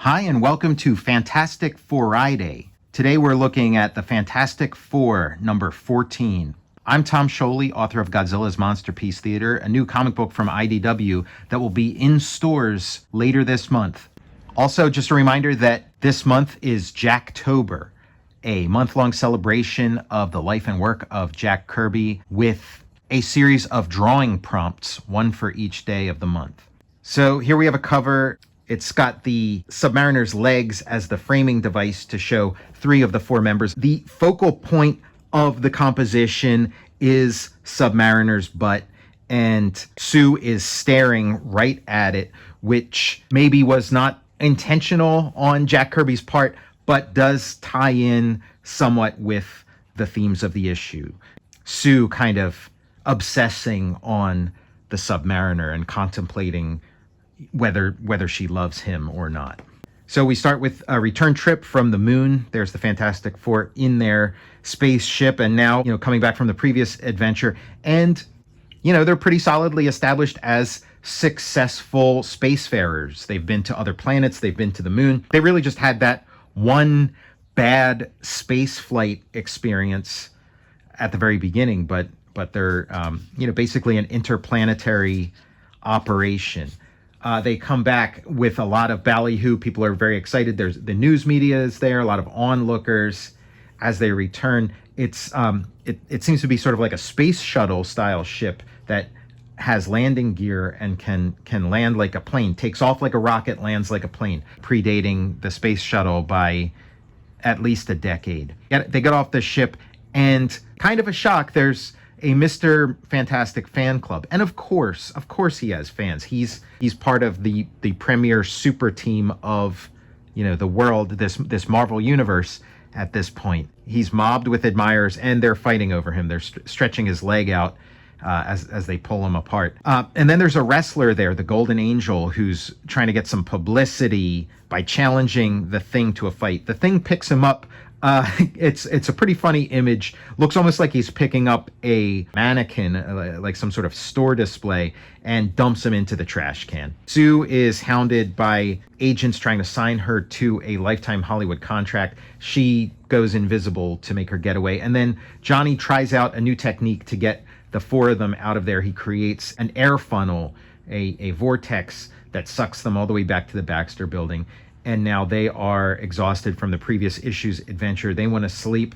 Hi, and welcome to Fantastic Friday. Today we're looking at the Fantastic Four, number 14. I'm Tom Scioli, author of Godzilla's Monsterpiece Theater, a new comic book from IDW that will be in stores later this month. Also, just a reminder that this month is Jacktober, a month-long celebration of the life and work of Jack Kirby with a series of drawing prompts, one for each day of the month. So here we have a cover. It's got the Submariner's legs as the framing device to show three of the four members. The focal point of the composition is Submariner's butt, and Sue is staring right at it, which maybe was not intentional on Jack Kirby's part, but does tie in somewhat with the themes of the issue. Sue kind of obsessing on the Submariner and contemplating whether she loves him or not. So we start with a return trip from the moon. There's the Fantastic Four in their spaceship, and now, coming back from the previous adventure. And, they're pretty solidly established as successful spacefarers. They've been to other planets. They've been to the moon. They really just had that one bad space flight experience at the very beginning, but they're, basically an interplanetary operation. They come back with a lot of ballyhoo. People are very excited. There's the news media is there, a lot of onlookers as they return. It seems to be sort of like a space shuttle style ship that has landing gear and can land like a plane, takes off like a rocket, lands like a plane, predating the space shuttle by at least a decade. They get off the ship, and kind of a shock, there's a Mr. Fantastic fan club. And of course he has fans. He's part of the premier super team of, the world, this Marvel universe at this point. He's mobbed with admirers, and they're fighting over him. They're stretching his leg out as they pull him apart. And then there's a wrestler there, the Golden Angel, who's trying to get some publicity by challenging the Thing to a fight. The Thing picks him up. It's a pretty funny image. Looks almost like he's picking up a mannequin, like some sort of store display, and dumps him into the trash can. Sue is hounded by agents trying to sign her to a lifetime Hollywood contract. She goes invisible to make her getaway. And then Johnny tries out a new technique to get the four of them out of there. He creates an air funnel, a vortex that sucks them all the way back to the Baxter building. And now they are exhausted from the previous issue's adventure. They want to sleep.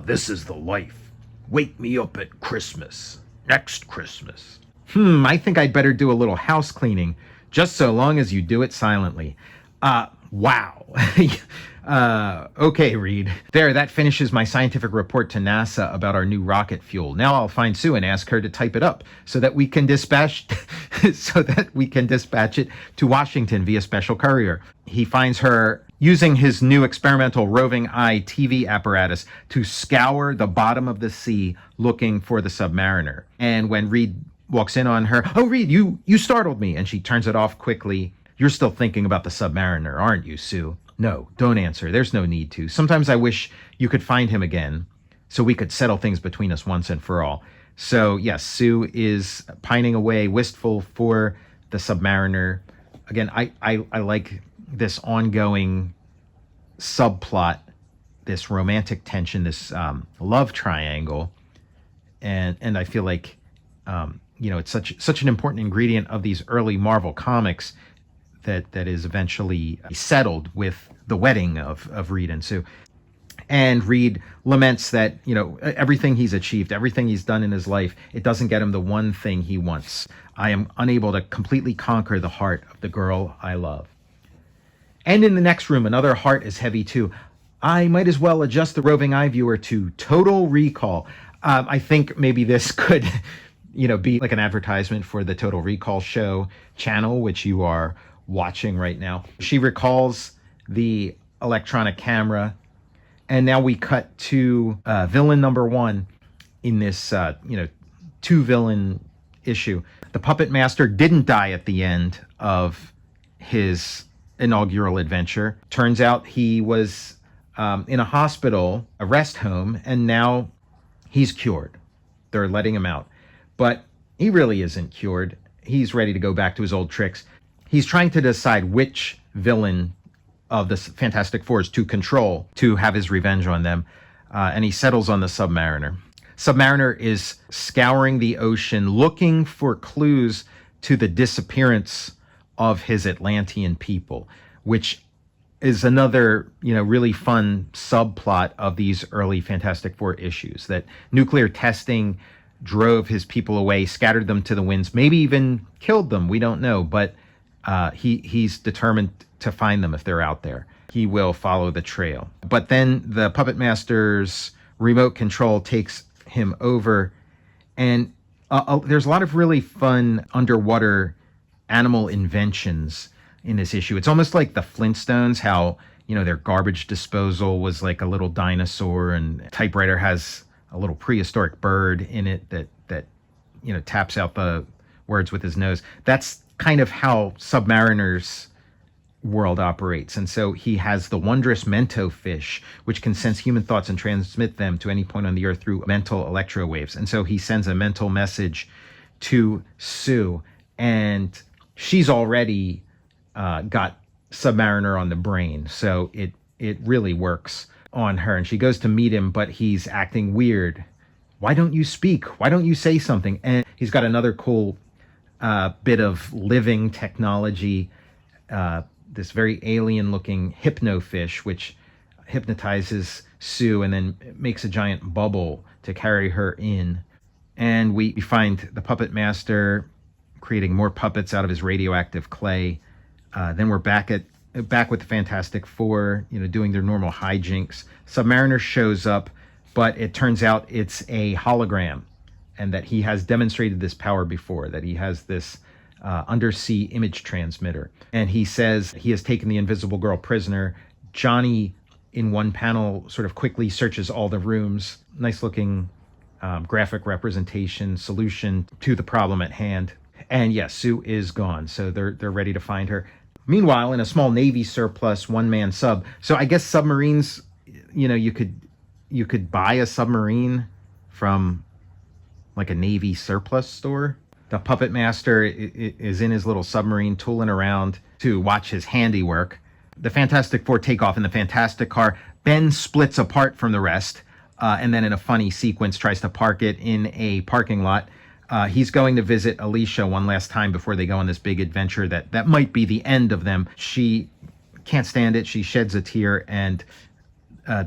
This is the life. Wake me up at Christmas. Next Christmas. I think I'd better do a little house cleaning, just so long as you do it silently. Wow. Okay, Reed. There, that finishes my scientific report to NASA about our new rocket fuel. Now I'll find Sue and ask her to type it up so that we can dispatch it to Washington via special courier. He finds her using his new experimental roving eye TV apparatus to scour the bottom of the sea looking for the Submariner. And when Reed walks in on her, "Oh, Reed, you startled me," and she turns it off quickly. "You're still thinking about the Submariner, aren't you, Sue?" "No, don't answer. There's no need to. Sometimes I wish you could find him again so we could settle things between us once and for all." So, yes, Sue is pining away, wistful for the Submariner. Again, I like this ongoing subplot, this romantic tension, this love triangle. And I feel like, it's such an important ingredient of these early Marvel comics that is eventually settled with the wedding of Reed and Sue. And Reed laments that, everything he's achieved, everything he's done in his life, it doesn't get him the one thing he wants. "I am unable to completely conquer the heart of the girl I love." And in the next room, another heart is heavy too. "I might as well adjust the roving eye viewer to Total Recall." I think maybe this could, be like an advertisement for the Total Recall show channel, which you are watching right now. She recalls the electronic camera, and now we cut to villain number one in this two villain issue. The Puppet Master didn't die at the end of his inaugural adventure. Turns out he was in a hospital, a rest home, and now he's cured. They're letting him out, but he really isn't cured. He's ready to go back to his old tricks. He's trying to decide which villain of the Fantastic Fours to control to have his revenge on them. And he settles on the Submariner. Submariner is scouring the ocean looking for clues to the disappearance of his Atlantean people, which is another, really fun subplot of these early Fantastic Four issues, that nuclear testing drove his people away, scattered them to the winds, maybe even killed them. We don't know, but he's determined to find them if they're out there. He will follow the trail. But then the Puppet Master's remote control takes him over, and there's a lot of really fun underwater animal inventions in this issue. It's almost like the Flintstones, how, their garbage disposal was like a little dinosaur, and typewriter has a little prehistoric bird in it that taps out the words with his nose. That's kind of how Submariner's world operates. And so he has the wondrous Mento fish, which can sense human thoughts and transmit them to any point on the earth through mental electro waves. And so he sends a mental message to Sue, and she's already got Submariner on the brain. So it really works on her. And she goes to meet him, but he's acting weird. Why don't you speak? Why don't you say something? And he's got another cool bit of living technology, this very alien-looking hypnofish, which hypnotizes Sue and then makes a giant bubble to carry her in. And we find the Puppet Master creating more puppets out of his radioactive clay. Then we're back with the Fantastic Four, doing their normal hijinks. Submariner shows up, but it turns out it's a hologram, and that he has demonstrated this power before, that he has this undersea image transmitter. And he says he has taken the Invisible Girl prisoner. Johnny, in one panel, sort of quickly searches all the rooms. Nice looking graphic representation, solution to the problem at hand. And yes, Sue is gone, so they're ready to find her. Meanwhile, in a small Navy surplus one-man sub. So I guess submarines, you could buy a submarine from like a Navy surplus store. The Puppet Master is in his little submarine tooling around to watch his handiwork. The Fantastic Four take off in the Fantastic Car. Ben splits apart from the rest, and then in a funny sequence tries to park it in a parking lot. He's going to visit Alicia one last time before they go on this big adventure that might be the end of them. She can't stand it. She sheds a tear, and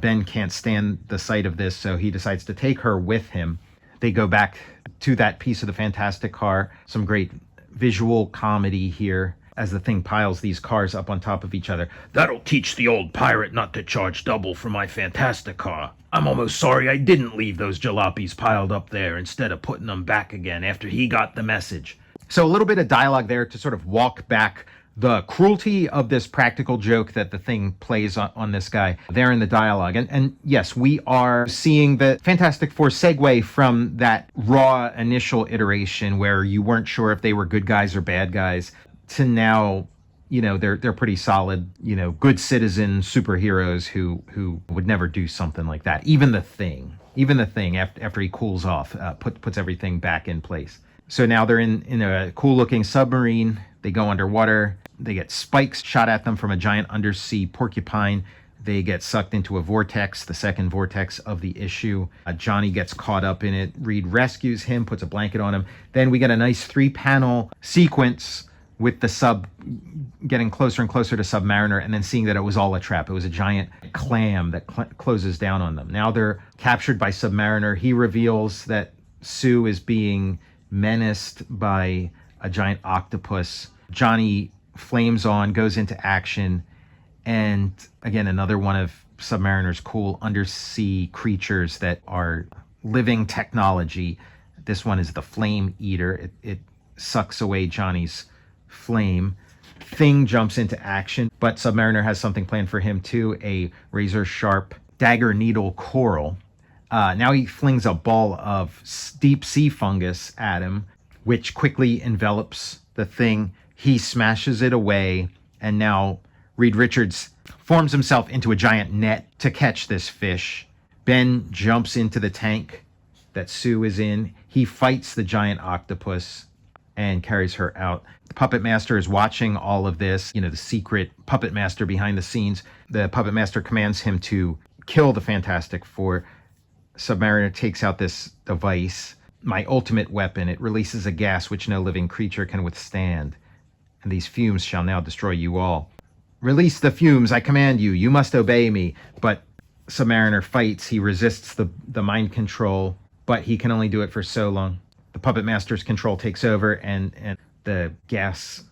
Ben can't stand the sight of this, so he decides to take her with him. They go back to that piece of the Fantastic Car. Some great visual comedy here as the thing piles these cars up on top of each other. That'll teach the old pirate not to charge double for my Fantastic Car. I'm almost sorry I didn't leave those jalopies piled up there instead of putting them back again after he got the message. So a little bit of dialogue there to sort of walk back the cruelty of this practical joke that the thing plays on this guy there in the dialogue. And yes, we are seeing the Fantastic Four segue from that raw initial iteration where you weren't sure if they were good guys or bad guys to now, they're pretty solid, good citizen superheroes who would never do something like that. Even the thing after he cools off, puts everything back in place. So now they're in a cool looking submarine. They go underwater. They get spikes shot at them from a giant undersea porcupine. They get sucked into a vortex, the second vortex of the issue. Johnny gets caught up in it. Reed rescues him, puts a blanket on him. Then we get a nice 3-panel sequence with the sub getting closer and closer to Submariner, and then seeing that it was all a trap. It was a giant clam that closes down on them. Now they're captured by Submariner. He reveals that Sue is being menaced by a giant octopus. Johnny flames on, goes into action, and again, another one of Submariner's cool undersea creatures that are living technology. This one is the Flame Eater. It sucks away Johnny's flame. Thing jumps into action, but Submariner has something planned for him too, a razor-sharp dagger needle coral. Now he flings a ball of deep sea fungus at him, which quickly envelops the thing. He smashes it away, and now Reed Richards forms himself into a giant net to catch this fish. Ben jumps into the tank that Sue is in. He fights the giant octopus. and carries her out. The puppet master is watching all of this, the secret puppet master behind the scenes. The puppet master commands him to kill the Fantastic Four. Submariner takes out this device, my ultimate weapon. It releases a gas which no living creature can withstand, and these fumes shall now destroy you all. Release the fumes, I command you. You must obey me. But Submariner fights. He resists the mind control, but he can only do it for so long. The puppet master's control takes over, and the gas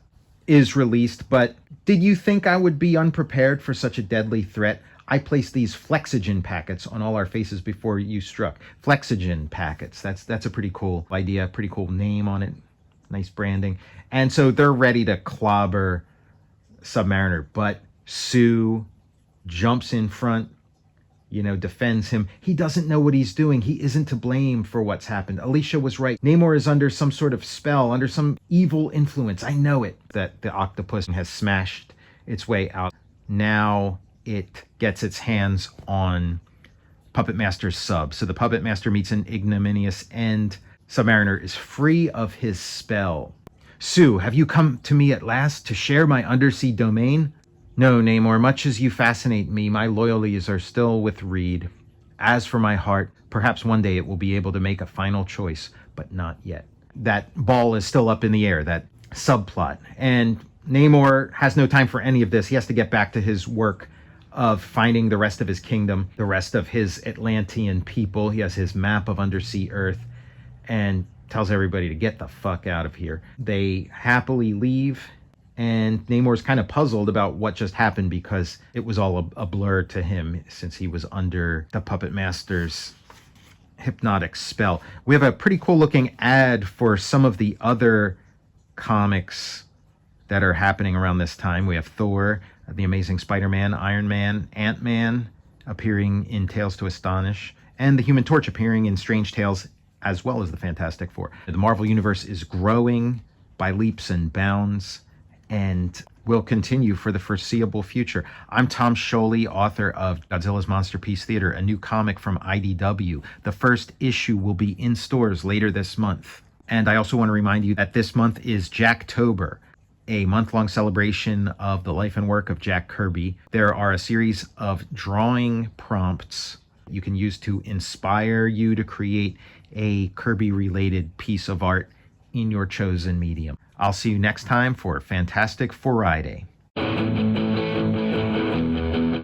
is released. But did you think I would be unprepared for such a deadly threat? I placed these Flexogen packets on all our faces before you struck. Flexogen packets. That's a pretty cool idea, pretty cool name on it. Nice branding. And so they're ready to clobber Submariner, but Sue jumps in front, defends him. He doesn't know what he's doing. He isn't to blame for what's happened. Alicia was right. Namor is under some sort of spell, under some evil influence. I know it. That the octopus has smashed its way out. Now it gets its hands on Puppet Master's sub. So the Puppet Master meets an ignominious end. Submariner is free of his spell. Sue, have you come to me at last to share my undersea domain? No, Namor, much as you fascinate me, my loyalties are still with Reed. As for my heart, perhaps one day it will be able to make a final choice, but not yet. That ball is still up in the air, that subplot. And Namor has no time for any of this. He has to get back to his work of finding the rest of his kingdom, the rest of his Atlantean people. He has his map of undersea Earth and tells everybody to get the fuck out of here. They happily leave, and Namor's kind of puzzled about what just happened because it was all a blur to him since he was under the Puppet Master's hypnotic spell. We have a pretty cool looking ad for some of the other comics that are happening around this time. We have Thor, the Amazing Spider-Man, Iron Man, Ant-Man appearing in Tales to Astonish, and the Human Torch appearing in Strange Tales, as well as the Fantastic Four. The Marvel Universe is growing by leaps and bounds and will continue for the foreseeable future. I'm Tom Scioli, author of Godzilla's Monsterpiece Theater, a new comic from IDW. The first issue will be in stores later this month. And I also want to remind you that this month is Jacktober, a month-long celebration of the life and work of Jack Kirby. There are a series of drawing prompts you can use to inspire you to create a Kirby-related piece of art in your chosen medium. I'll see you next time for Fantastic Friday.